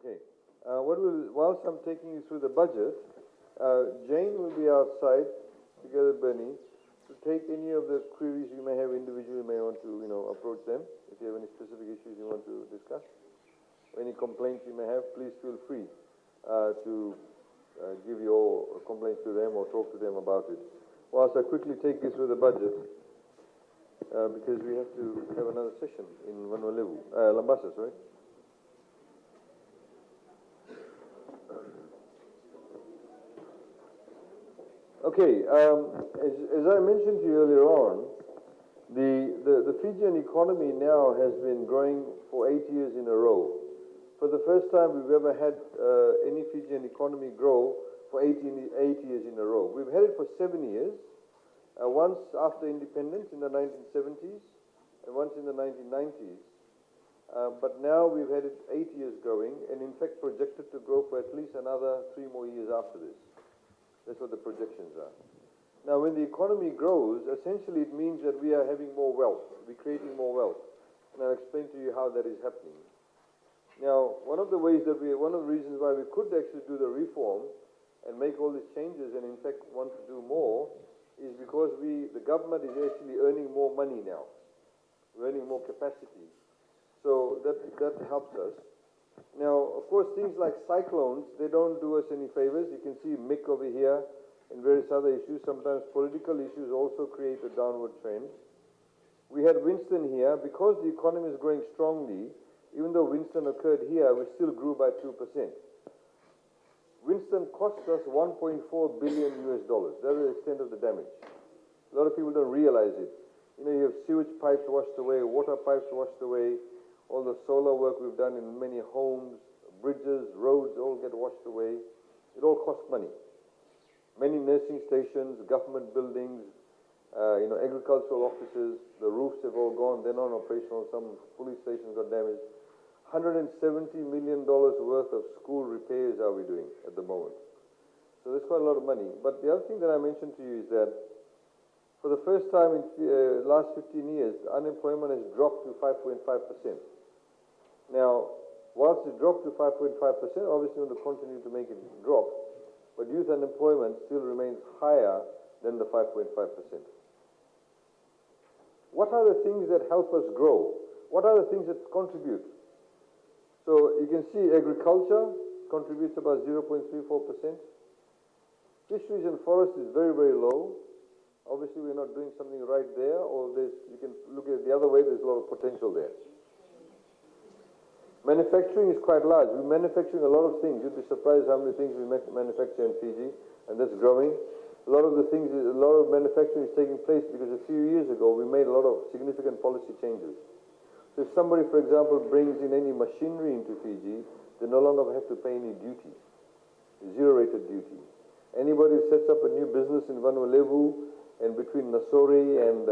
Okay. Whilst I'm taking you through the budget, Jane will be outside together with Bernie to take any of the queries you may have individually, may want to, approach them. If you have any specific issues you want to discuss, or any complaints you may have, please feel free to give your complaints to them or talk to them about it. Whilst I quickly take you through the budget, because we have to have another session in Lambasa, sorry. Okay, as I mentioned to you earlier on, the Fijian economy now has been growing for 8 years in a row. For the first time we've ever had any Fijian economy grow for 8 years in a row. We've had it for 7 years, once after independence in the 1970s and once in the 1990s. But now we've had it 8 years growing, and in fact projected to grow for at least another 3 more years after this. That's what the projections are. Now, when the economy grows, essentially it means that we are having more wealth. We're creating more wealth. And I'll explain to you how that is happening. Now, one of the reasons why we could actually do the reform and make all these changes and in fact want to do more is because the government is actually earning more money now. We're earning more capacity. So that helps us. Now, of course, things like cyclones, they don't do us any favors. You can see Mick over here and various other issues. Sometimes political issues also create a downward trend. We had Winston here. Because the economy is growing strongly, even though Winston occurred here, we still grew by 2%. Winston cost us $1.4 billion US. That is the extent of the damage. A lot of people don't realize it. You have sewage pipes washed away, water pipes washed away, all the solar work we've done in many homes, bridges, roads, all get washed away. It all costs money. Many nursing stations, government buildings, agricultural offices, the roofs have all gone. They're not operational. Some police stations got damaged. $170 million worth of school repairs are we doing at the moment. So that's quite a lot of money. But the other thing that I mentioned to you is that for the first time in the last 15 years, unemployment has dropped to 5.5%. Now, whilst it dropped to 5.5%, obviously we want to continue to make it drop, but youth unemployment still remains higher than the 5.5%. What are the things that help us grow? What are the things that contribute? So you can see agriculture contributes about 0.34%. Fisheries and forests is very, very low. Obviously we're not doing something right there, or you can look at it the other way, there's a lot of potential there. Manufacturing is quite large. We're manufacturing a lot of things. You'd be surprised how many things we manufacture in Fiji, and that's growing. A lot of manufacturing is taking place because a few years ago we made a lot of significant policy changes. So if somebody, for example, brings in any machinery into Fiji, they no longer have to pay any duty, zero-rated duty. Anybody who sets up a new business in Vanuatu and between Nasori and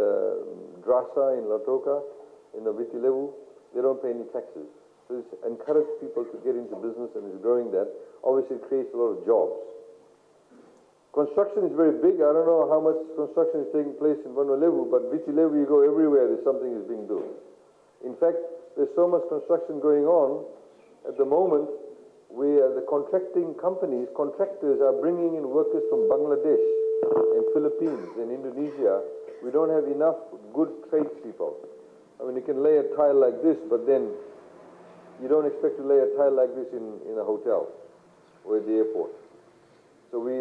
Drasa in Lautoka, in the Viti Levu, they don't pay any taxes. So it's encouraged people to get into business and is growing that. Obviously it creates a lot of jobs. Construction is very big. I don't know how much construction is taking place in Vanuatu, but Viti Levu, you go everywhere, there's something is being done. In fact, there's so much construction going on at the moment where the contractors are bringing in workers from Bangladesh and Philippines and Indonesia. We don't have enough good tradespeople. I mean, you can lay a tile like this, but then you don't expect to lay a tile like this in a hotel or at the airport. So we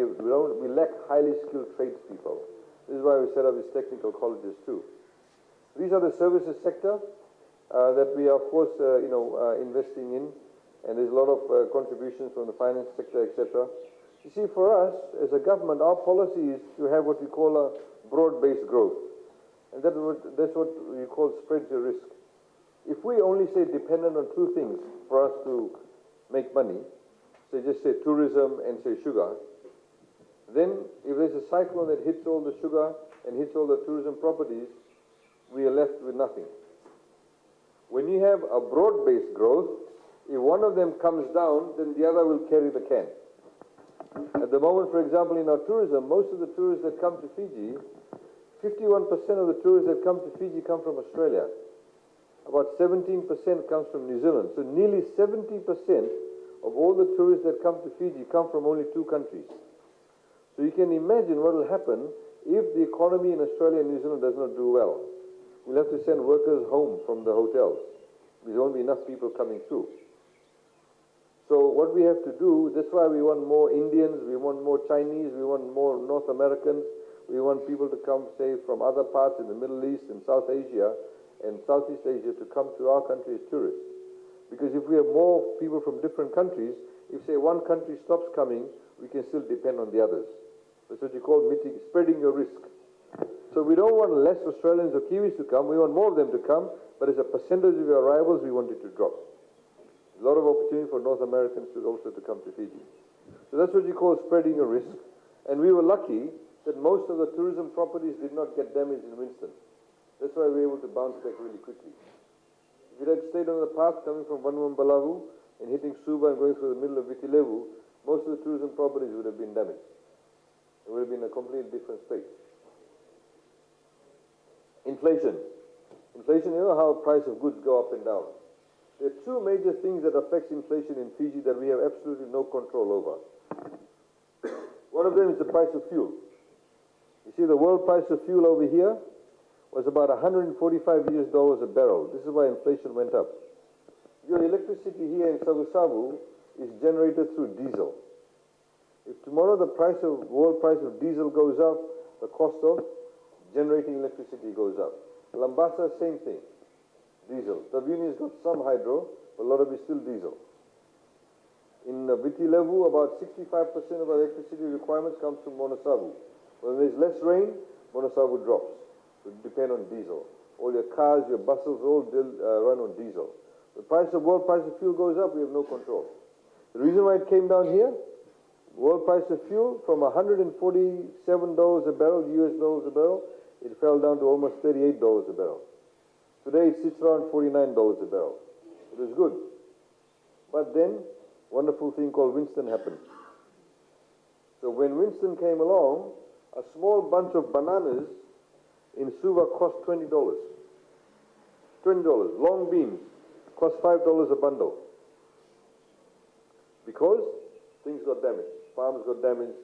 lack highly skilled tradespeople. This is why we set up these technical colleges too. These are the services sector that we are, of course, investing in, and there's a lot of contributions from the finance sector, etc. You see, for us as a government, our policy is to have what we call a broad-based growth, and that's what we call spread your risk. If we only say dependent on two things for us to make money, so just say tourism and say sugar, then if there's a cyclone that hits all the sugar and hits all the tourism properties, we are left with nothing. When you have a broad-based growth, if one of them comes down, then the other will carry the can. At the moment, for example, in our tourism, most of the tourists that come to Fiji, 51% of the tourists that come to Fiji come from Australia. About 17% comes from New Zealand. So nearly 70% of all the tourists that come to Fiji come from only 2 countries. So you can imagine what will happen if the economy in Australia and New Zealand does not do well. We'll have to send workers home from the hotels. There won't be enough people coming through. So what we have to do, that's why we want more Indians, we want more Chinese, we want more North Americans, we want people to come, say, from other parts in the Middle East and South Asia and Southeast Asia to come to our country as tourists. Because if we have more people from different countries, if, say, one country stops coming, we can still depend on the others. That's what you call spreading your risk. So we don't want less Australians or Kiwis to come, we want more of them to come, but as a percentage of your arrivals, we want it to drop. A lot of opportunity for North Americans also to come to Fiji. So that's what you call spreading a risk. And we were lucky that most of the tourism properties did not get damaged in Winston. That's why we were able to bounce back really quickly. If it had stayed on the path coming from Vanuatu and hitting Suva and going through the middle of Viti Levu, most of the tourism properties would have been damaged. It would have been a completely different state. Inflation. Inflation, you know how price of goods go up and down. There are 2 major things that affect inflation in Fiji that we have absolutely no control over. One of them is the price of fuel. You see, the world price of fuel over here was about $145 a barrel. This is why inflation went up. Your electricity here in Savu Savu is generated through diesel. If tomorrow the world price of diesel goes up, the cost of generating electricity goes up. Lambasa, same thing. Diesel. Taveuni has got some hydro, but a lot of it is still diesel. In Viti Levu, about 65% of our electricity requirements comes from Monosavu. When there's less rain, Monosavu drops. So you depend on diesel. All your cars, your buses, all run on diesel. The world price of fuel goes up, we have no control. The reason why it came down here, world price of fuel from $147 a barrel, US dollars a barrel, it fell down to almost $38 a barrel. Today it sits around $49 a barrel. It was good. But then, wonderful thing called Winston happened. So when Winston came along, a small bunch of bananas in Suva cost $20. $20. Long beans cost $5 a bundle. Because things got damaged. Farms got damaged.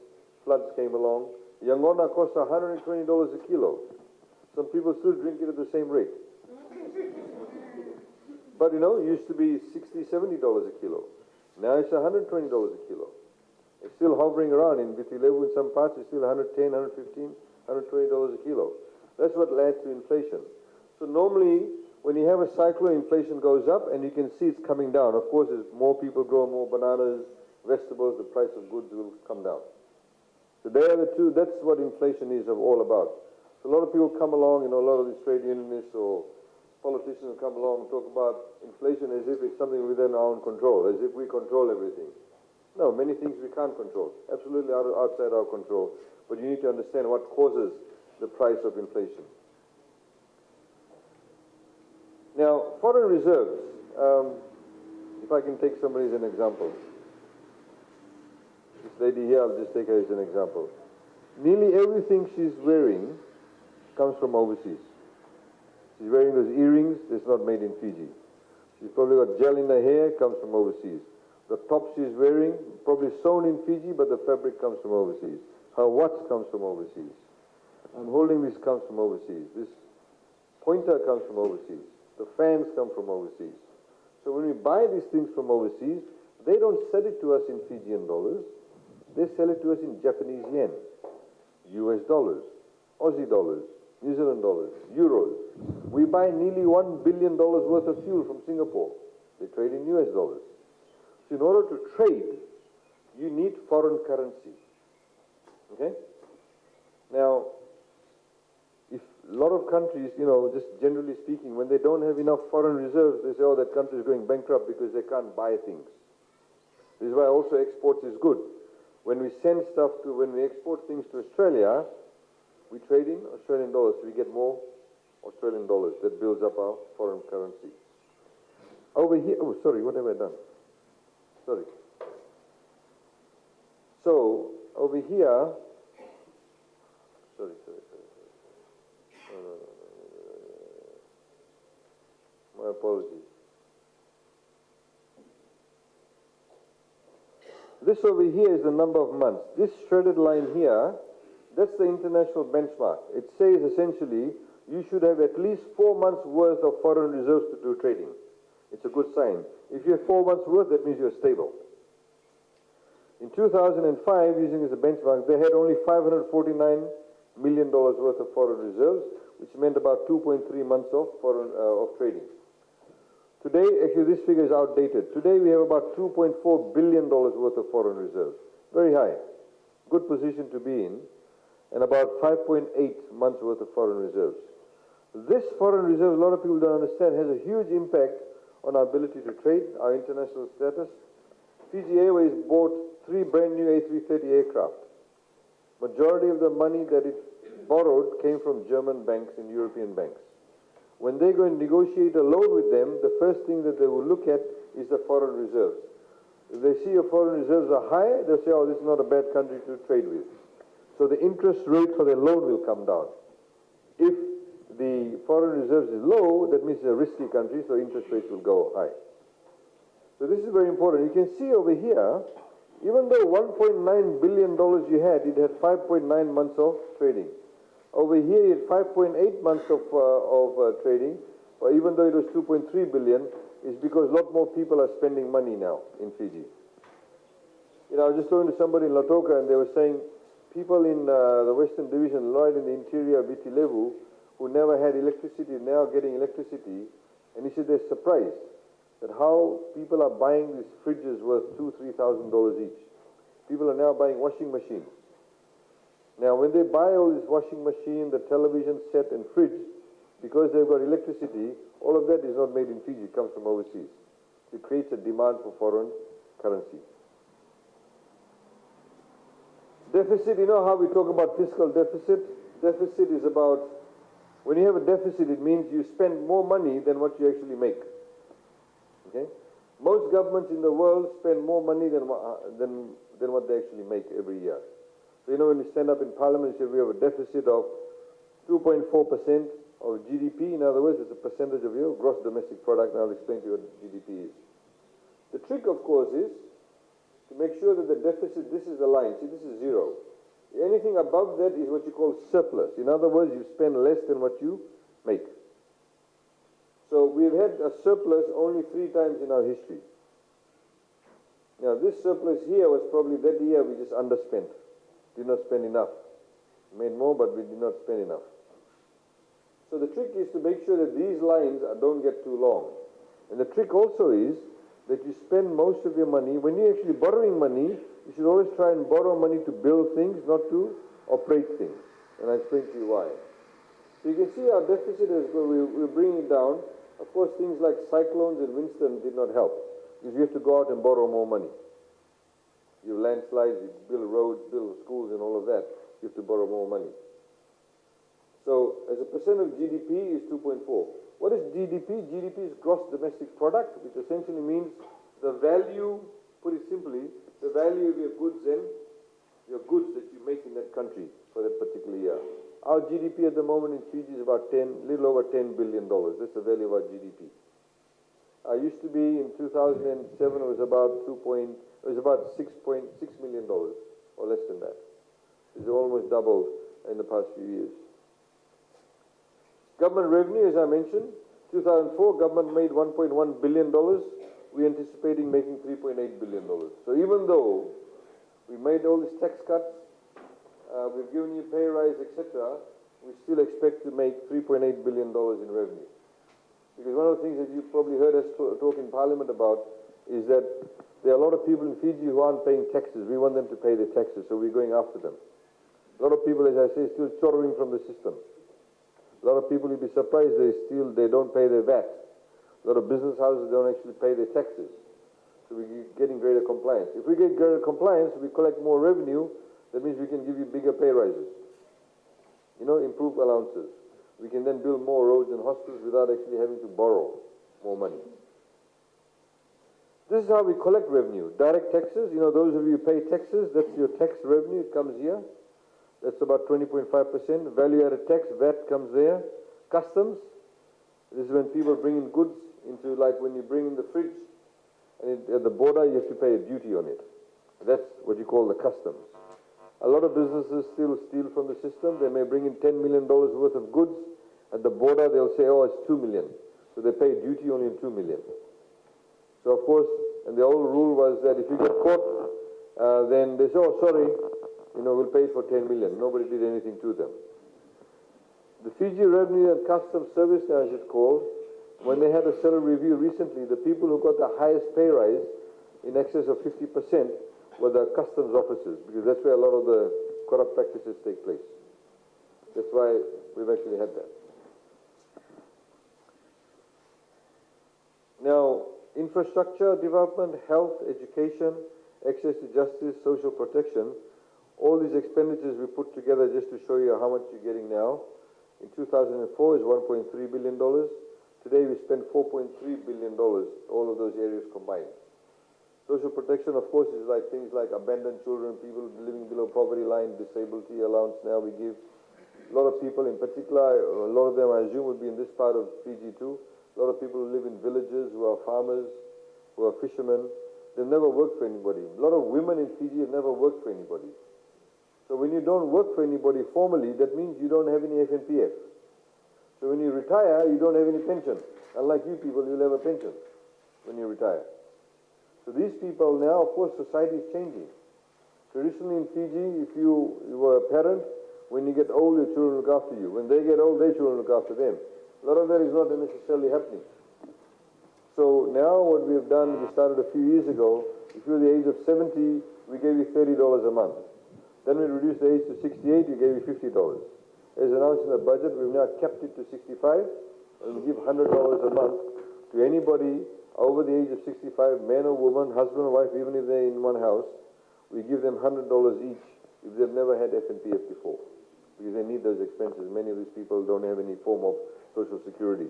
Floods came along. Yangona cost $120 a kilo. Some people still drink it at the same rate. But you know, it used to be $60, $70 a kilo. Now it's $120 a kilo. It's still hovering around. In Viti Levu, in some parts, it's still $110, $115, $120 a kilo. That's what led to inflation. So normally, when you have a cyclone, inflation goes up, and you can see it's coming down. Of course, as more people grow more bananas, vegetables, the price of goods will come down. So they are the 2. That's what inflation is all about. So a lot of people come along, you know, a lot of these trade unionists or politicians will come along and talk about inflation as if it's something within our own control, as if we control everything. No, many things we can't control, absolutely outside our control. But you need to understand what causes the price of inflation. Now, foreign reserves, if I can take somebody as an example. This lady here, I'll just take her as an example. Nearly everything she's wearing comes from overseas. She's wearing those earrings, that's not made in Fiji. She's probably got gel in her hair, comes from overseas. The top she's wearing, probably sewn in Fiji, but the fabric comes from overseas. Her watch comes from overseas. I'm holding this comes from overseas. This pointer comes from overseas. The fans come from overseas. So when we buy these things from overseas, they don't sell it to us in Fijian dollars. They sell it to us in Japanese yen, US dollars, Aussie dollars, New Zealand dollars, euros. We buy nearly $1 billion worth of fuel from Singapore. They trade in US dollars. So in order to trade, you need foreign currency. Okay? Now, if a lot of countries, you know, just generally speaking, when they don't have enough foreign reserves, they say, oh, that country is going bankrupt because they can't buy things. This is why also exports is good. When we export things to Australia, we trade in Australian dollars, so we get more Australian dollars. That builds up our foreign currency. Over here, oh, sorry, what have I done? Sorry. So, over here, sorry. My apologies. This over here is the number of months. This shredded line here, that's the international benchmark. It says essentially you should have at least 4 months worth of foreign reserves to do trading. It's a good sign. If you have 4 months worth, that means you're stable. In 2005, using as a benchmark, they had only $549 million worth of foreign reserves, which meant about 2.3 months of trading. Today, actually this figure is outdated. Today we have about $2.4 billion worth of foreign reserves. Very high. Good position to be in. And about 5.8 months worth of foreign reserves. This foreign reserve, a lot of people don't understand, has a huge impact on our ability to trade, our international status. Fiji Airways bought 3 brand new A330 aircraft. Majority of the money that it borrowed came from German banks and European banks. When they go and negotiate a loan with them, the first thing that they will look at is the foreign reserves. If they see your foreign reserves are high, they'll say, oh, this is not a bad country to trade with. So the interest rate for their loan will come down. If the foreign reserves is low, that means it's a risky country, so interest rates will go high. So this is very important. You can see over here, even though $1.9 billion you had, it had 5.9 months of trading. Over here, you had 5.8 months of trading, or even though it was 2.3 billion, is because a lot more people are spending money now in Fiji. You know, I was just talking to somebody in Lautoka, and they were saying people in the Western Division, right in the interior of Viti Levu, who never had electricity, now getting electricity, and he said they're surprised at how people are buying these fridges worth $2,000 to $3,000 each. People are now buying washing machines. Now, when they buy all this washing machine, the television set, and fridge, because they've got electricity, all of that is not made in Fiji, it comes from overseas. It creates a demand for foreign currency. Deficit, you know how we talk about fiscal deficit? Deficit is about, when you have a deficit, it means you spend more money than what you actually make. Okay? Most governments in the world spend more money than what they actually make every year. So, you know, when you stand up in Parliament, you say we have a deficit of 2.4% of GDP. In other words, it's a percentage of your gross domestic product. And I'll explain to you what GDP is. The trick, of course, is to make sure that the deficit, this is the line. See, this is zero. Anything above that is what you call surplus. In other words, you spend less than what you make. So we've had a surplus only 3 times in our history. Now, this surplus here was probably that year we just underspent. Did not spend enough. Made more, but we did not spend enough. So the trick is to make sure that these lines don't get too long. And the trick also is that you spend most of your money. When you're actually borrowing money, you should always try and borrow money to build things, not to operate things. And I'll explain to you why. So you can see our deficit is we're bringing it down. Of course, things like cyclones and windstorms did not help, because you have to go out and borrow more money. You landslides, you build roads, build schools and all of that, you have to borrow more money. So as a percent of GDP is 2.4. What is GDP? GDP is gross domestic product, which essentially means the value, put it simply, the value of your goods and your goods that you make in that country for that particular year. Our GDP at the moment in Fiji is about little over $10 billion. That's the value of our GDP. I used to be in 2007, it was about $6.6 million, or less than that. It's almost doubled in the past few years. Government revenue, as I mentioned, 2004, government made $1.1 billion. We're anticipating making $3.8 billion. So even though we made all these tax cuts, we've given you pay rise, etc., we still expect to make $3.8 billion in revenue. Because one of the things that you've probably heard us talk in Parliament about is that there are a lot of people in Fiji who aren't paying taxes. We want them to pay their taxes, so we're going after them. A lot of people, as I say, still chortling from the system. A lot of people, you'll be surprised, they don't pay their VAT. A lot of business houses don't actually pay their taxes. So we're getting greater compliance. If we get greater compliance, we collect more revenue, that means we can give you bigger pay rises. You know, improve allowances. We can then build more roads and hospitals without actually having to borrow more money. This is how we collect revenue. Direct taxes, you know, those of you who pay taxes, that's your tax revenue, it comes here. That's about 20.5%. Value-added tax, VAT comes there. Customs, this is when people bring in goods into, like when you bring in the fridge, and at the border you have to pay a duty on it. That's what you call the customs. A lot of businesses still steal from the system. They may bring in $10 million worth of goods. At the border, they'll say, oh, it's 2 million. So they pay duty only on 2 million. So, of course, and the old rule was that if you get caught, then they say, oh, sorry, we'll pay it for 10 million. Nobody did anything to them. The Fiji Revenue and Customs Service, as it's called, when they had a salary review recently, the people who got the highest pay rise in excess of 50% were the customs officers, because that's where a lot of the corrupt practices take place. That's why we've actually had that. Now, infrastructure development, health, education, access to justice, social protection, all these expenditures we put together just to show you how much you're getting now. In 2004 is $1.3 billion. Today we spend $4.3 billion, all of those areas combined. Social protection, of course, is like things like abandoned children, people living below poverty line, disability allowance now we give. A lot of people in particular, a lot of them I assume would be in this part of Fiji too. A lot of people who live in villages, who are farmers, who are fishermen, they've never worked for anybody. A lot of women in Fiji have never worked for anybody. So when you don't work for anybody formally, that means you don't have any FNPF. So when you retire, you don't have any pension. Unlike you people, you'll have a pension when you retire. So these people now, of course, society is changing. Traditionally in Fiji, if you were a parent, when you get old, your children look after you. When they get old, their children look after them. A lot of that is not necessarily happening. So now what we have done, we started a few years ago, if you're the age of 70, we gave you $30 a month. Then we reduced the age to 68, we gave you $50. As announced in the budget, we've now kept it to 65, and we give $100 a month to anybody over the age of 65, man or woman, husband or wife, even if they're in one house. We give them $100 each if they've never had FNPF before, because they need those expenses. Many of these people don't have any form of social security.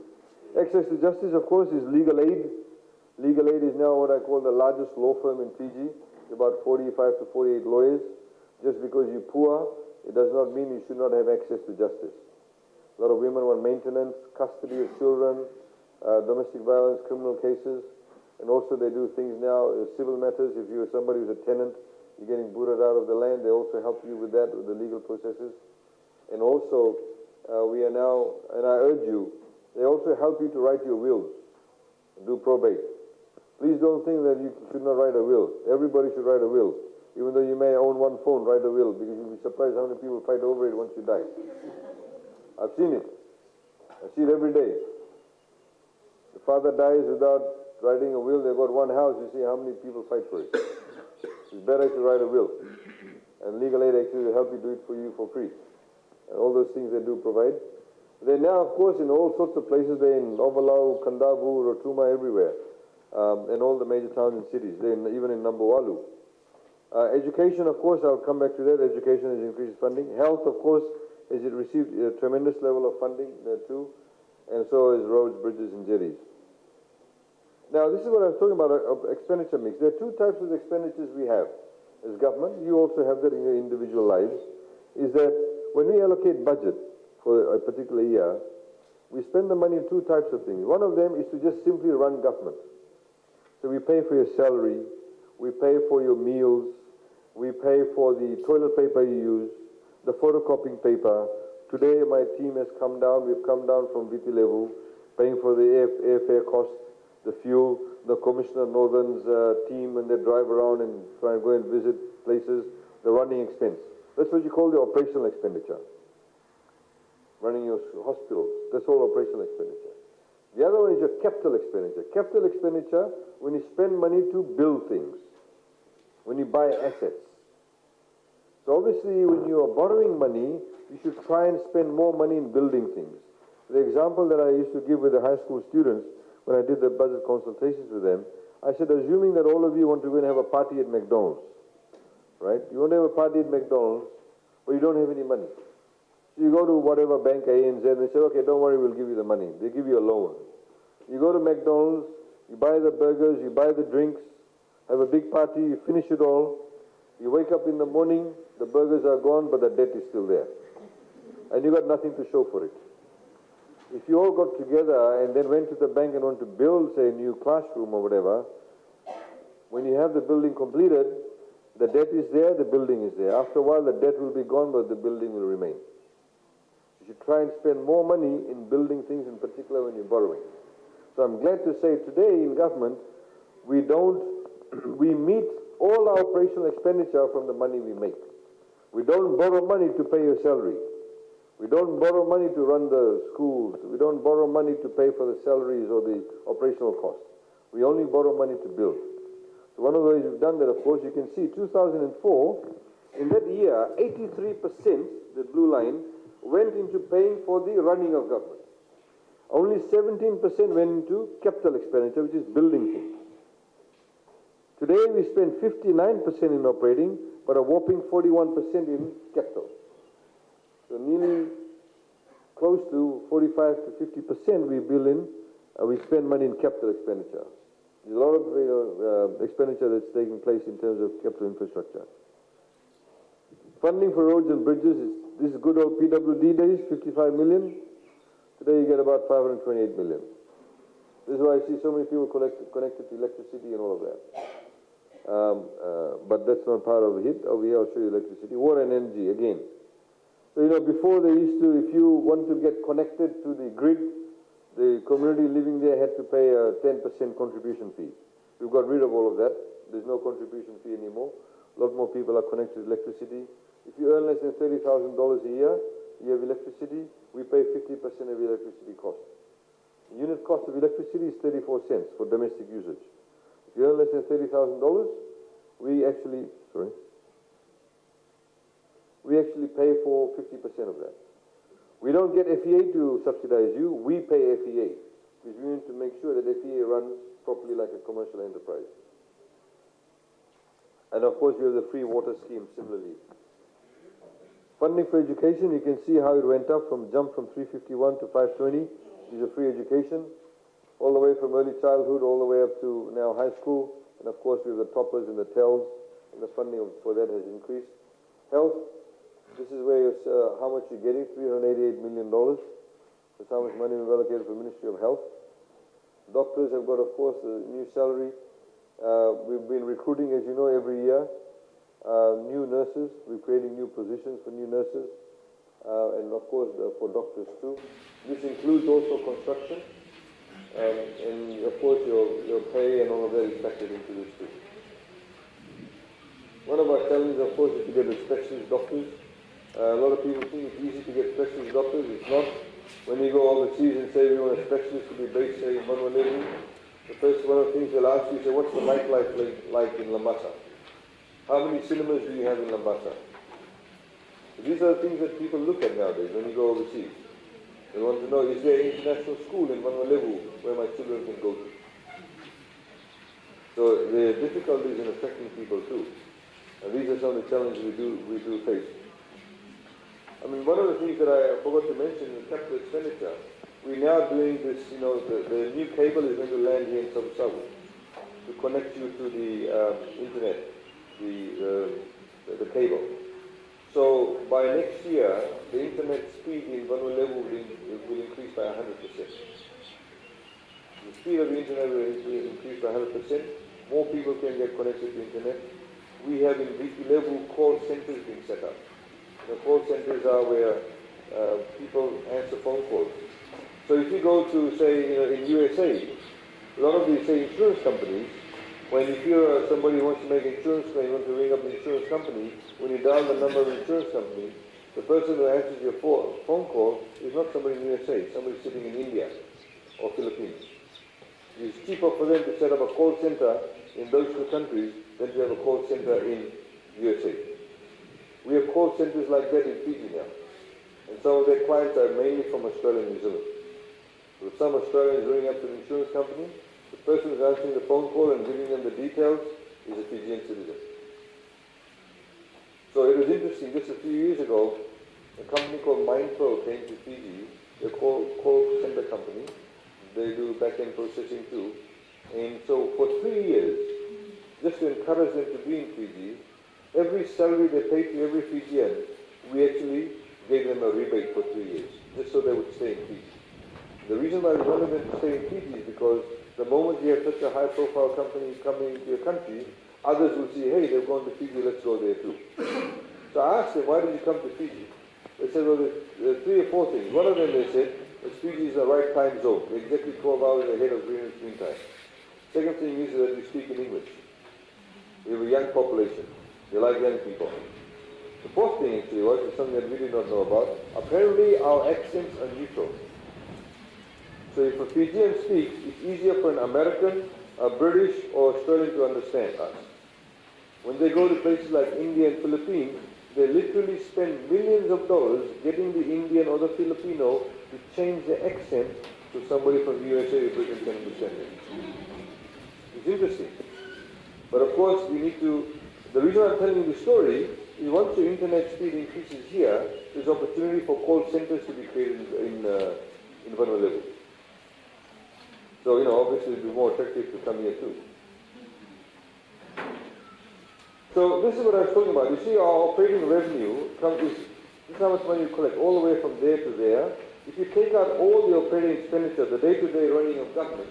Access to justice, of course, is legal aid. Legal aid is now what I call the largest law firm in Fiji, about 45 to 48 lawyers. Just because you're poor, it does not mean you should not have access to justice. A lot of women want maintenance, custody of children, domestic violence, criminal cases, and also they do things now, civil matters. If you're somebody who's a tenant, you're getting booted out of the land, they also help you with that, with the legal processes. And also, we are now, and I urge you, they also help you to write your wills, do probate. Please don't think that you should not write a will. Everybody should write a will. Even though you may own one phone, write a will, because you'll be surprised how many people fight over it once you die. I've seen it. I see it every day. The father dies without writing a will. They've got one house. You see how many people fight for it. It's better to write a will. And legal aid actually will help you do it for you for free. And all those things they do provide. They're now, of course, in all sorts of places. They're in Ovalau, Kandavu, Rotuma, everywhere. And all the major towns and cities. They're even in Nambuwalu. Education, of course, I'll come back to that. Education has increased funding. Health, of course, has received a tremendous level of funding too, and so is roads, bridges, and jetties. Now, this is what I was talking about, expenditure mix. There are two types of expenditures we have as government. You also have that in your individual lives, is that when we allocate budget for a particular year, we spend the money on two types of things. One of them is to just simply run government. So we pay for your salary, we pay for your meals, we pay for the toilet paper you use, the photocopying paper. Today my team has come down, we've come down from Viti Levu, paying for the airfare costs, the fuel, the Commissioner Northern's team when they drive around and try and go and visit places, the running expense. That's what you call the operational expenditure. Running your hospitals, that's all operational expenditure. The other one is your capital expenditure. Capital expenditure, when you spend money to build things, when you buy assets. So obviously when you are borrowing money, you should try and spend more money in building things. The example that I used to give with the high school students when I did the budget consultations with them, I said, assuming that all of you want to go and have a party at McDonald's, right? You want to have a party at McDonald's, but you don't have any money. So you go to whatever bank, ANZ, and they say, okay, don't worry, we'll give you the money. They give you a loan. You go to McDonald's, you buy the burgers, you buy the drinks, have a big party, you finish it all. You wake up in the morning, the burgers are gone, but the debt is still there. And you got nothing to show for it. If you all got together and then went to the bank and want to build, say, a new classroom or whatever, when you have the building completed, The debt is there, the building is there. After a while, the debt will be gone, but the building will remain. You should try and spend more money in building things, in particular when you're borrowing. So I'm glad to say today in government, we meet all our operational expenditure from the money we make. We don't borrow money to pay your salary. We don't borrow money to run the schools. We don't borrow money to pay for the salaries or the operational costs. We only borrow money to build. So one of the ways we've done that, of course, you can see 2004, in that year, 83%, the blue line, went into paying for the running of government. Only 17% went into capital expenditure, which is building things. Today we spend 59% in operating, but a whopping 41% in capital. So nearly close to 45 to 50% we spend money in capital expenditure. There's a lot of expenditure that's taking place in terms of capital infrastructure. Funding for roads and bridges, this is good old PWD days, 55 million. Today you get about 528 million. This is why I see so many people connected to electricity and all of that. But that's not part of the hit. Over here I'll show you electricity. Water and energy, again. So, before they used to, if you want to get connected to the grid, the community living there had to pay a 10% contribution fee. We've got rid of all of that. There's no contribution fee anymore. A lot more people are connected to electricity. If you earn less than $30,000 a year, you have electricity, we pay 50% of the electricity cost. The unit cost of electricity is 34 cents for domestic usage. If you earn less than $30,000, we actually pay for 50% of that. We don't get FEA to subsidize you, we pay FEA, because we need to make sure that FEA runs properly like a commercial enterprise. And of course, we have the free water scheme similarly. Funding for education, you can see how it went up jumped from 351 to 520. These are free education, all the way from early childhood, all the way up to now high school. And of course, we have the toppers and the TELs, and the funding for that has increased. Health, this is where how much you're getting, $388 million. That's how much money we've allocated for Ministry of Health. Doctors have got, of course, a new salary. We've been recruiting, as you know, every year. New nurses, we're creating new positions for new nurses, and of course for doctors too. This includes also construction, and of course your pay and all of that is factored into this too. One of our challenges, of course, is to get the specialist doctors. A lot of people think it's easy to get specialist doctors. It's not. When you go overseas and say we want a specialist to be based, say, in Manualevu, the first one of the things they'll ask you, say, what's the nightlife like in Lambasa? How many cinemas do you have in Lambasa? So these are the things that people look at nowadays when you go overseas. They want to know, is there an international school in Manualevu where my children can go to? So there are difficulties in attracting people too. And these are some of the challenges we do face. I mean, one of the things that I forgot to mention in capital expenditure, we're now doing this, the new cable is going to land here in Savu to connect you to the internet, the cable. So by next year, the internet speed in Manualevu will increase by 100%. The speed of the internet will increase by 100%. More people can get connected to the internet. We have in Viti-Levu call centers being set up. The call centers are where people answer phone calls. So if you go to, say, in USA, a lot of these, say, insurance companies, if you're somebody who wants to make insurance claim, you want to ring up the insurance company, when you dial the number of the insurance company, the person who answers your phone call is not somebody in USA, somebody sitting in India or Philippines. It's cheaper for them to set up a call center in those two countries than to have a call center in USA. We have call centers like that in Fiji now. And some of their clients are mainly from Australia and New Zealand. So some Australians ring up to the insurance company, the person who's answering the phone call and giving them the details is a Fijian citizen. So it was interesting, just a few years ago, a company called Mindpro came to Fiji. They're a call center company. They do back-end processing too. And so for 3 years, just to encourage them to be in Fiji, every salary they paid to every Fijian, we actually gave them a rebate for 3 years, just so they would stay in Fiji. The reason why we wanted them to stay in Fiji is because the moment you have such a high-profile company coming into your country, Others will see, hey, they've gone to Fiji, let's go there too. So I asked them, why did you come to Fiji? They said, well, there are 3 or 4 things. One of them, they said, is Fiji is the right time zone. We're exactly 12 hours ahead of Greenwich Mean Time. Second thing is that we speak in English. We have a young population. They like young people. The fourth thing actually was, is something that we did not know about, apparently our accents are neutral. So if a Fijian speaks, it's easier for an American, a British, or Australian to understand us. When they go to places like India and Philippines, they literally spend millions of dollars getting the Indian or the Filipino to change their accent to somebody from the USA or Britain can understand it. It's interesting. But of course, we need to, the reason I'm telling you the story is once your internet speed increases here, there's opportunity for call centers to be created in Vanuatu. So, obviously it will be more attractive to come here too. So this is what I was talking about. You see our operating revenue this is how much money you collect all the way from there to there. If you take out all the operating expenditure, the day-to-day running of government,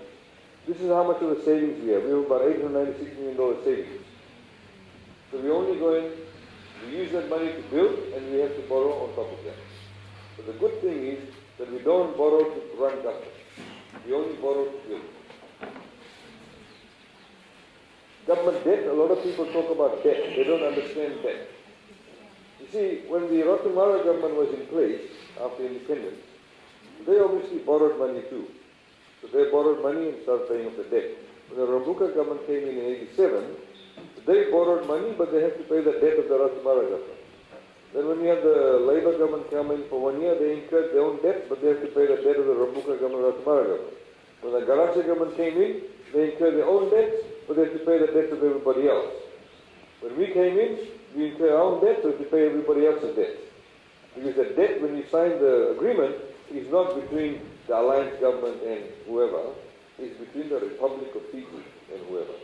this is how much of a savings we have. We have about $896 million savings. So we're only going, we use that money to build and we have to borrow on top of that. But the good thing is that we don't borrow to run government. We only borrow to build. Government debt, a lot of people talk about debt. They don't understand debt. You see, when the Rotumara government was in place after independence, they obviously borrowed money too. So they borrowed money and started paying off the debt. When the Rambuka government came in 87, they borrowed money, but they have to pay the debt of the Rotumara government. Then when we had the Labour government come in for 1 year, they incurred their own debt, but they have to pay the debt of the Rambuka government, Rotumara government. When the Garacha government came in, they incurred their own debts, but they have to pay the debt of everybody else. When we came in, we incurred our own debt, so we have to pay everybody else's debt. Because the debt, when you sign the agreement, is not between the alliance government and whoever, it's between the Republic of Fiji and whoever.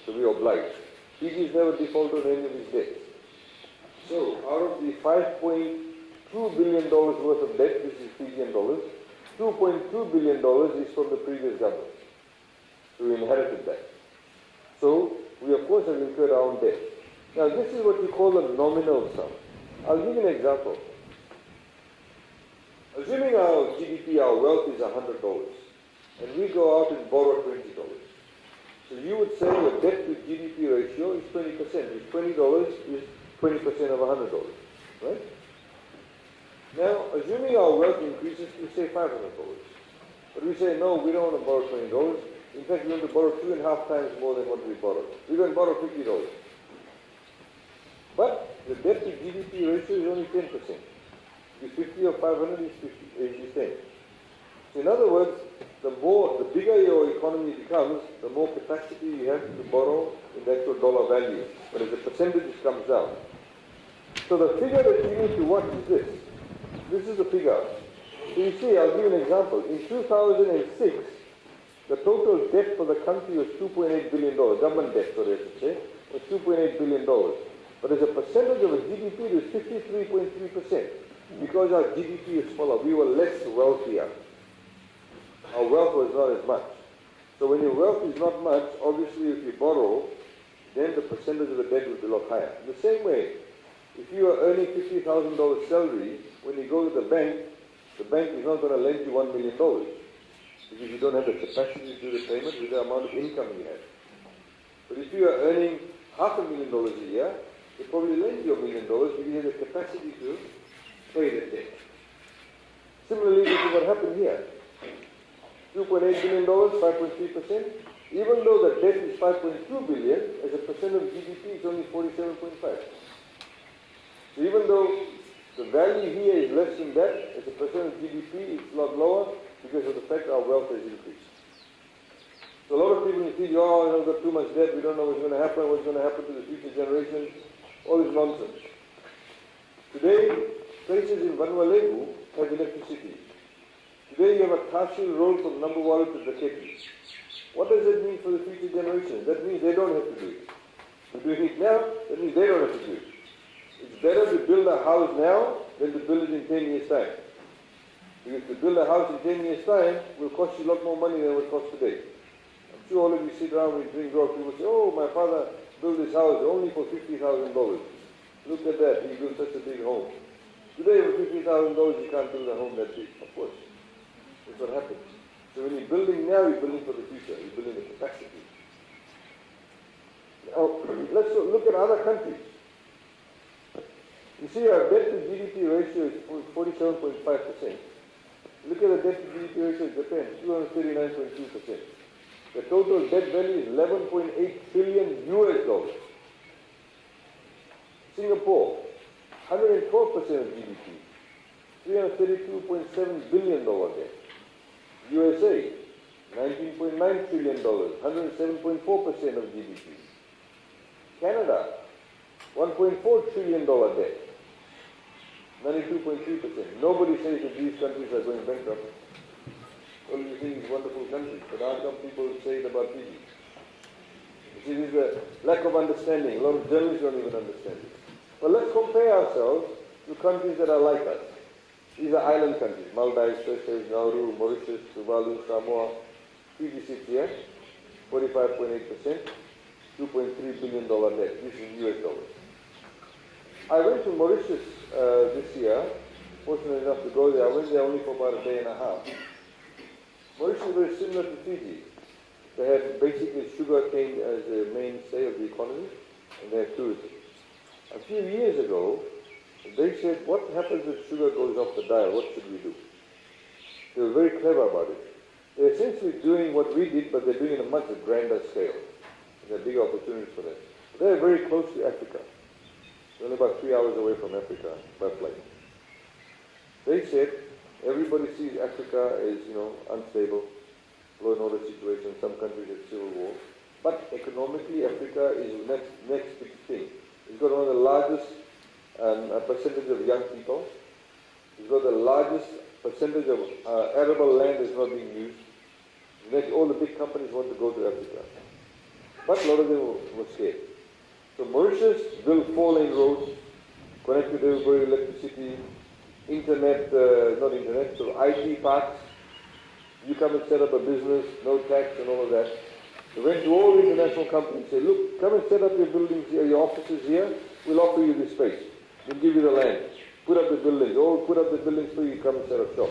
So we are obliged. Fiji has never defaulted on any of his debts. So out of the $5.2 billion worth of debt, this is Fijian dollars, $2.2 billion is from the previous government. So we inherited that. So we of course have incurred our own debt. Now this is what we call a nominal sum. I'll give you an example. Assuming our GDP, our wealth is $100, and we go out and borrow $20. So you would say your debt to GDP ratio is 20%. If $20 is 20% of $100, right? Now, assuming our wealth increases to say $500, but we say, no, we don't want to borrow $20. In fact, we want to borrow 2.5 times more than what we borrowed. We're going to borrow $50. But the debt to GDP ratio is only 10%. If 50 or 500 is 10. So in other words, the bigger your economy becomes, the more capacity you have to borrow in the actual dollar value. But as the percentage comes down. So the figure that you need to watch is this. This is the figure. So you see, I'll give you an example. In 2006, the total debt for the country was $2.8 billion. Government debt, sorry, I should say, was $2.8 billion. But as a percentage of a GDP, it was 53.3%. Because our GDP is smaller, we were less wealthier. Our wealth was not as much. So when your wealth is not much, obviously if you borrow, then the percentage of the debt will be a lot higher. In the same way, if you are earning $50,000 salary, when you go to the bank is not going to lend you $1 million. Because you don't have the capacity to do the payment with the amount of income you have. But if you are earning $500,000 a year, they probably lend you $1 million because you have the capacity to pay the debt. Similarly, this is what happened here. $2.8 billion, 5.3%. Even though the debt is $5.2 billion, as a percent of GDP, it's only 47.5. So even though the value here is less than that, as a percent of GDP, it's a lot lower because of the fact our wealth has increased. So a lot of people think, oh, we've got too much debt, we don't know what's going to happen to the future generations, all this nonsense. Today, places in Vanuatu have electricity. Today you have a Tahsil road from Nambuwaru to Zaketi. What does that mean for the future generations? That means they don't have to do it. We're doing it now, that means they don't have to do it. It's better to build a house now than to build it in 10 years' time. Because to build a house in 10 years' time will cost you a lot more money than it would cost today. I'm sure all of you sit around when you drink grog, people say, oh, my father built this house only for $50,000. Look at that, he built such a big home. Today with $50,000 you can't build a home that big, of course. That's what happens. So when you're building now, you're building for the future, you're building the capacity. Now, let's look at other countries. You see our debt to GDP ratio is 47.5%. Look at the debt to GDP ratio of Japan, 239.2%. The total debt value is $11.8 trillion US. Singapore, 112% of GDP, $332.7 billion debt. USA, $19.9 trillion, 107.4% of GDP. Canada, $1.4 trillion debt, 92.3%. Nobody says that these countries are going bankrupt. All you think is wonderful countries, but how come people say it about Fiji? You see, there's a lack of understanding. A lot of journalists don't even understand it. Well, let's compare ourselves to countries that are like us. These are island countries: Maldives, Seychelles, Nauru, Mauritius, Tuvalu, Samoa. Fiji sits here, 45.8%, $2.3 billion debt. This is US dollars. I went to Mauritius this year, fortunate enough to go there. I went there only for about a day and a half. Mauritius is very similar to Fiji. They have basically sugar cane as the mainstay of the economy, and they have tourism. A few years ago, they said, what happens if sugar goes off the dial? What should we do? They were very clever about it. They're essentially doing what we did, but they're doing it on a much grander scale. There are big opportunities for them. They're very close to Africa. They're only about 3 hours away from Africa by flight. They said, everybody sees Africa as, unstable, law and order situation. Some countries have civil war. But economically, Africa is the next big thing. It's got one of the largest percentage of young people. It's got the largest percentage of arable land that's not being used. All the big companies want to go to Africa. But a lot of them were scared. So Mauritius built 4-lane roads, connected everybody, electricity, internet, so IT parks. You come and set up a business, no tax and all of that. They went to all the international companies and said, look, come and set up your buildings here, your offices here, we'll offer you this space. We'll give you the land. Put up the buildings. Or put up the buildings for you, come and set up shop.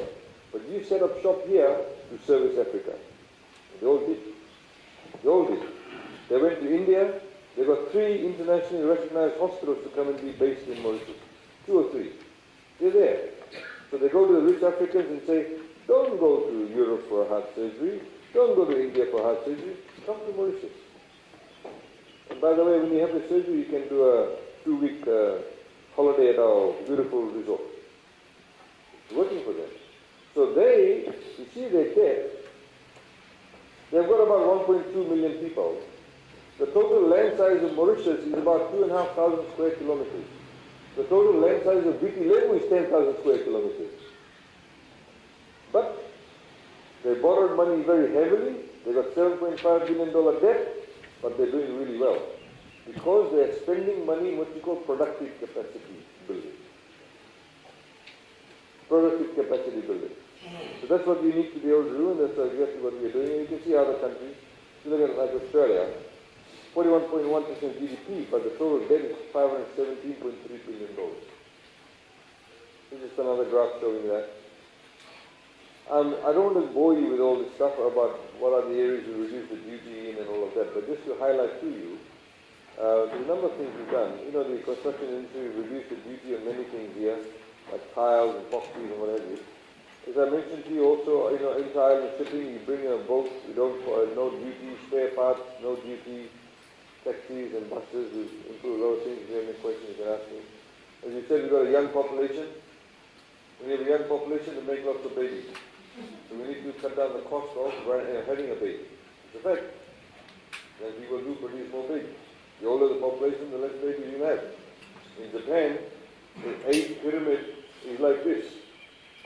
But you set up shop here to service Africa. And they all did. They all did. They went to India. They got 3 internationally recognized hospitals to come and be based in Mauritius. 2 or 3. They're there. So they go to the rich Africans and say, don't go to Europe for heart surgery. Don't go to India for heart surgery. Come to Mauritius. And by the way, when you have the surgery, you can do a 2-week holiday at our beautiful resort. It's working for them. So you see their debt, they've got about 1.2 million people. The total land size of Mauritius is about 2,500 square kilometers. The total land size of Viti Levu is 10,000 square kilometers. But they borrowed money very heavily. They got $7.5 billion debt, but they're doing really well. Because they're spending money in what we call productive capacity building. Productive capacity building. So that's what we need to be able to do, and that's exactly what we're doing. And you can see other countries. You look at like Australia, 41.1% GDP, but the total debt is $517.3 billion. This is just another graph showing that. I don't want to bore you with all this stuff about what are the areas we reduce the duty in and all of that, but just to highlight to you, there's a number of things we've done. The construction industry reduced the duty on many things here, like tiles and epoxies and what have you. As I mentioned to you also, in tile and shipping, you bring in a boat, you don't, no duty, spare parts, no duty, taxis and buses, we've improved those things. If you have any questions, you can ask me. As you said, we've got a young population. When you have a young population, they make lots of babies. So we need to cut down the cost of having a baby. It's a fact. And people do produce more babies. The older the population, the less babies you have. In Japan, the age pyramid is like this.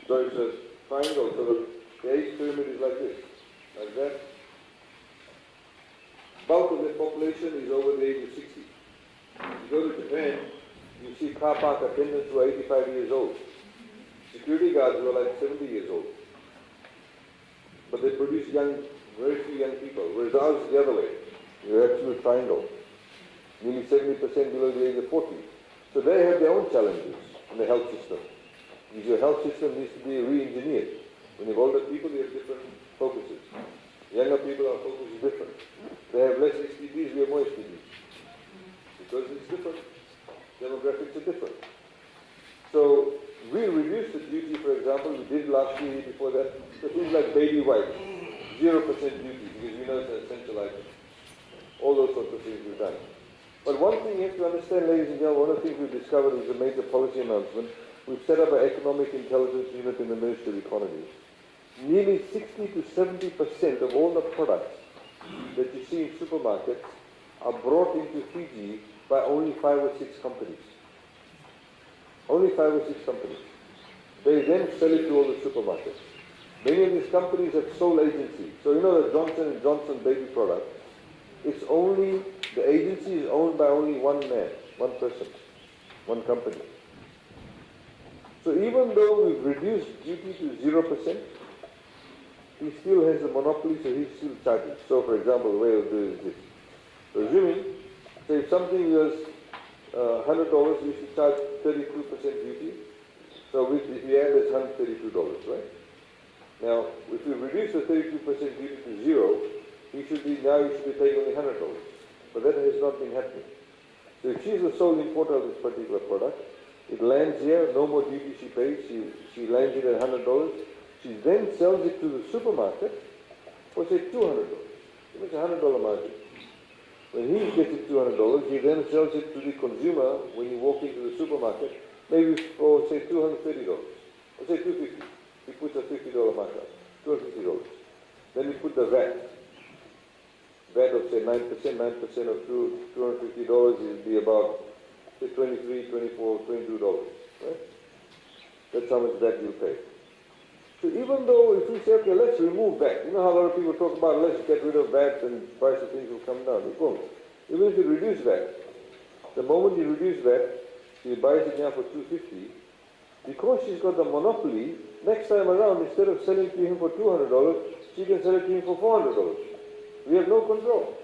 So it's a triangle, so the age pyramid is like this. Like that. Bulk of the population is over the age of 60. If you go to Japan, you see car park attendants who are 85 years old. Security guards who are like 70 years old. But they produce very few young people, whereas ours is the other way. You're actually a triangle. nearly 70% below the age of 40. So they have their own challenges in the health system. Because your health system needs to be re-engineered. When you have older people, you have different focuses. Younger people, our focus is different. They have less STDs, we have more STDs. Because it's different. Demographics are different. So we reduced the duty, for example, we did last year before that, for things like baby wipes, 0% duty, because we know it's an essential item. All those sorts of things we've done. But one thing you have to understand, ladies and gentlemen, one of the things we've discovered is a major policy announcement. We've set up an economic intelligence unit in the Ministry of Economy. Nearly 60 to 70% of all the products that you see in supermarkets are brought into Fiji by only 5 or 6 companies. Only 5 or 6 companies. They then sell it to all the supermarkets. Many of these companies have sole agency. So you know the Johnson & Johnson baby product, it's only, the agency is owned by only one man, one person, one company. So even though we've reduced duty to 0%, he still has a monopoly, so he still charges. So for example, the way I'll do is this. So assuming, say if something was $100, we should charge 32% duty. So if we add this $132, right? Now, if we reduce the 32% duty to 0, he should be paying only $100. But that has not been happening. So if she's the sole importer of this particular product, it lands here, no more duty she pays, she lands it at $100. She then sells it to the supermarket for say $200. He makes a $100 margin. When he gets it $200, he then sells it to the consumer when you walk into the supermarket, maybe for say $230, or say $250. He puts a $50 markup, $250. Then we put the VAT. VAT of say 9% of $250 is be about say $23, $24, $22, right? That's how much VAT you pay. So even though if we say, okay, let's remove VAT, you know how a lot of people talk about let's get rid of VAT and price of things will come down. It won't. Even if you reduce VAT, the moment you reduce VAT, she buys it now for $250, because she's got the monopoly, next time around, instead of selling to him for $200, she can sell it to him for $400. We have no control.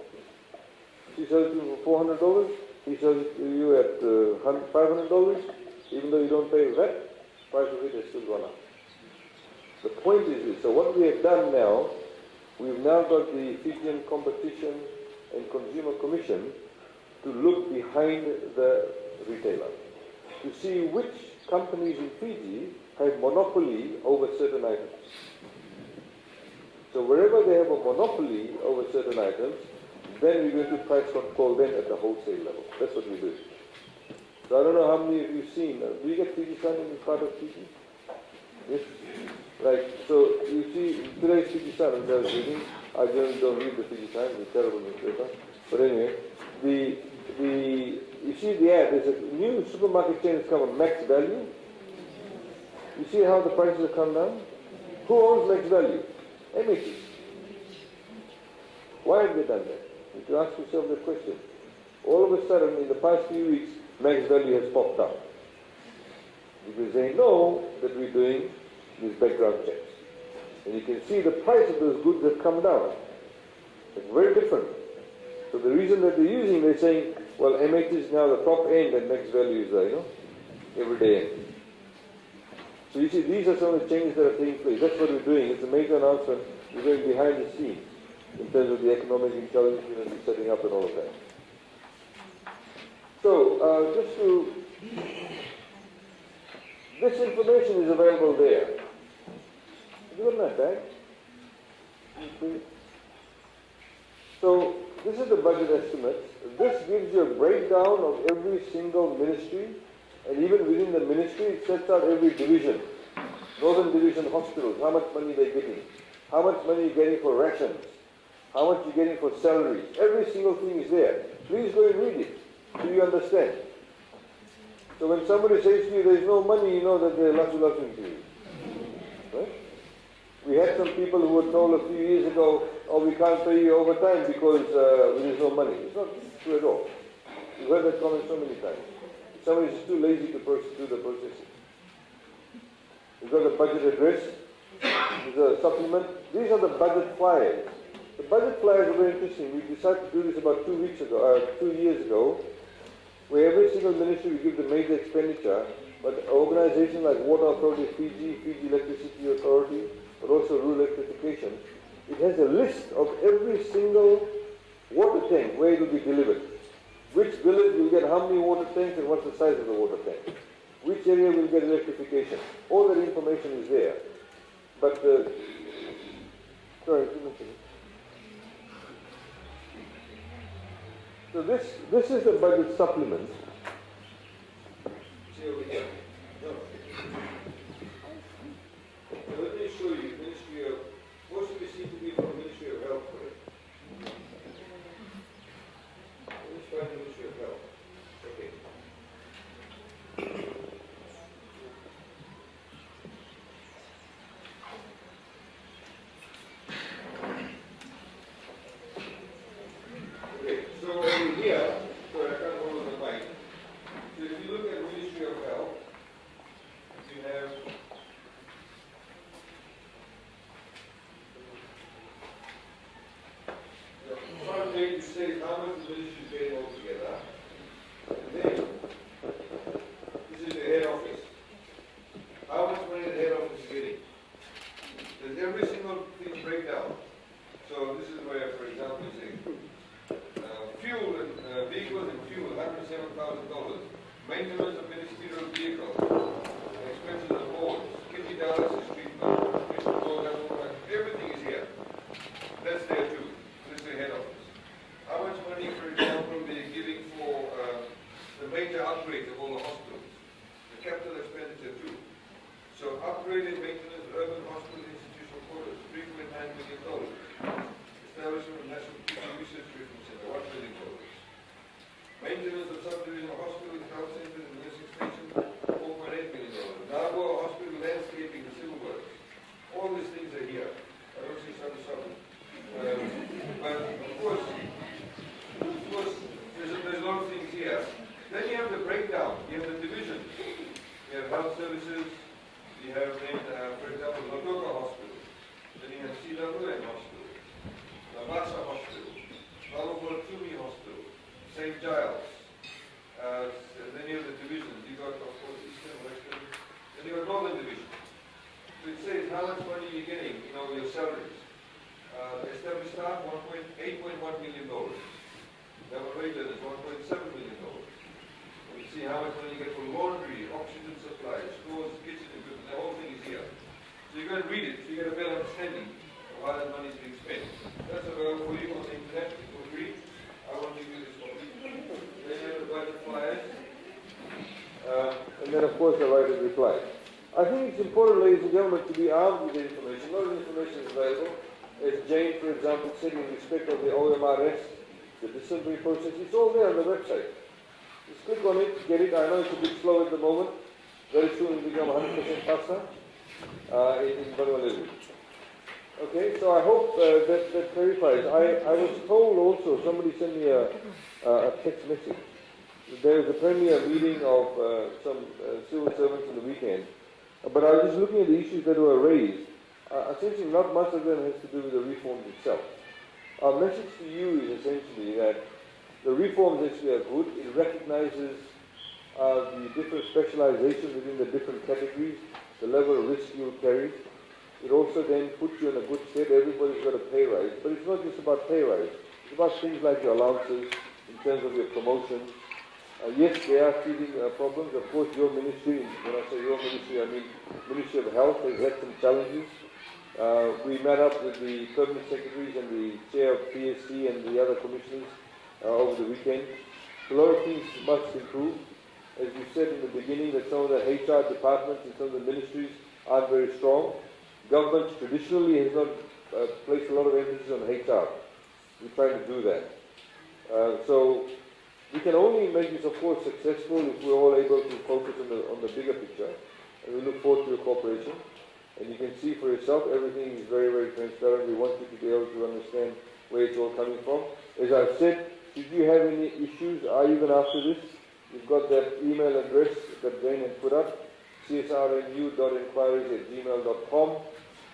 She sells it to him for $400, he sells it to you at $500, even though you don't pay VAT, price of it has still gone up. The point is this, so what we have done now, we've now got the Fijian Competition and Consumer Commission to look behind the retailer, to see which companies in Fiji have monopoly over certain items. So wherever they have a monopoly over certain items, then we're going to price control them at the wholesale level. That's what we do. So I don't know how many of you have seen, do you get Fiji Sun in part of Fiji? Yes? Right, so you see, today's Fiji Sun, as I was reading, I generally don't read the Fiji Sun, it's a terrible newspaper. But anyway, you see the ad, there's a new supermarket chain that's come on, Max Value. You see how the prices have come down? Who owns Max Value? MHE. Why have they done that? You can ask yourself the question. All of a sudden, in the past few weeks, Max Value has popped up. Because they know that we're doing these background checks. And you can see the price of those goods have come down. It's very different. So the reason that they're using, they're saying, well, MH is now the top end and Max Value is everyday end. So you see, these are some of the changes that are taking place. That's what we're doing. It's a major announcement. We're going behind the scenes in terms of the economic intelligence unit we're setting up and all of that. So, just to, this information is available there. Have you got that bag? So, this is the budget estimate. This gives you a breakdown of every single ministry, and even within the ministry, it sets out every division. Northern Division hospitals, how much money they're getting, how much money you're getting for rations, how much you're getting for salaries. Every single thing is there. Please go and read it, so you understand. So when somebody says to you there's no money, you know that they're lasu-lasuing to you. Right? We had some people who were told a few years ago, oh, we can't pay you overtime because there's no money. It's not true at all. We've heard that comment so many times. Somebody is too lazy to do the processing. We've got a budget address, there's a supplement. These are the budget files. The budget flyers are very interesting. We decided to do this about 2 years ago, where every single ministry will give the major expenditure, but organizations like Water Authority of Fiji, Fiji Electricity Authority, but also rural electrification, it has a list of every single water tank where it will be delivered. Which village will get how many water tanks and what's the size of the water tank. Which area will get electrification. All that information is there. But, sorry, so this is the budget supplement. See over here. No. So let me show you Ministry of, most of you seem to be from the Ministry of Health, correct? Let's find the Ministry of Health. Okay. Okay, so over here, so I can't hold the mic. So if you look at Ministry of Health, you have the front page says how much the ministry is getting altogether. And then this is the head office. How much money the head office is getting. There's every single thing breakdown. So this is where, for example, you say fuel and vehicles and fuel, $107,000. Maintenance of ministerial vehicles, expenses of boards, kidney dialysis treatment, everything is here. That's there too. This is the head office. How much money, for example, they're giving for the major upgrades of all the hospitals? The capital expenditure too. So upgrade and maintenance of urban hospital institutional quarters, $3.9 million. Establishment of National Teaching Research Treatment Center, $1 million. Maintenance of subdivision hospitals, health centers, and nursing stations, $4.8 million. Nagua Hospital landscaping and civil works. All these things are here. I don't see some. But of course, there's a lot of things here. Then you have the breakdown. You have the division. You have health services. You have then, for example, Lotoka Hospital. Then you have CWM Hospital. Navasa Hospital. Malabora-Tumi Hospital. St. Giles. And then you have the divisions. You got, of course, Eastern, Western. Then you have Northern Division. So it says how much money you're getting, your salaries. Established staff, $8.1 million. Level regulars, $1.7 million. And you see how much money you get for laundry, oxygen supply, stores, kitchen equipment. The whole thing is here. So you're going to read it, so you get a better understanding of how that money is being spent. That's available for you on the internet for free. I want to give you this copy. Then you have the budget flyers. And then, of course, the writer's reply. I think it's important, ladies and gentlemen, to be armed with the information. A lot of information is available. As Jane, for example, said in respect of the OMRS, the disciplinary process, it's all there on the website. Just click on it, get it. I know it's a bit slow at the moment. Very soon it will become 100% PASA in Vanuatu. Okay, so I hope that clarifies. I was told also, somebody sent me a text message. There is apparently a meeting of some civil servants on the weekend. But I was just looking at the issues that were raised. Essentially, not much of them has to do with the reforms itself. Our message to you is essentially that the reforms actually are good. It recognizes the different specializations within the different categories, the level of risk you carry. It also then puts you in a good state. Everybody's got a pay rise. But it's not just about pay rise. It's about things like your allowances, in terms of your promotions. Yes, there are teething problems. Of course, your ministry, when I say your ministry, I mean Ministry of Health, has had some challenges. We met up with the permanent secretaries and the chair of PSC and the other commissioners over the weekend. A lot of things must improve. As you said in the beginning, that some of the HR departments and some of the ministries aren't very strong. Government traditionally has not placed a lot of emphasis on HR. We're trying to do that. So we can only make this, of course, successful if we're all able to focus on the bigger picture. And we look forward to your cooperation. And you can see for yourself, everything is very, very transparent. We want you to be able to understand where it's all coming from. As I've said, if you have any issues, even after this, you've got that email address that Jane had put up, csrnu.inquiries@gmail.com.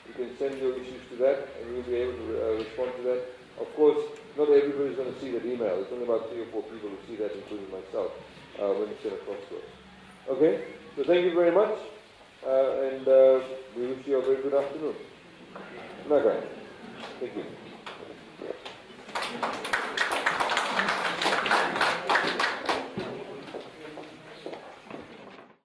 You can send your issues to that, and we'll be able to respond to that. Of course, not everybody is going to see that email. It's only about 3 or 4 people who see that, including myself, when it's sent across to us. Okay? So thank you very much, and we wish you a very good afternoon. Nagai. Thank you.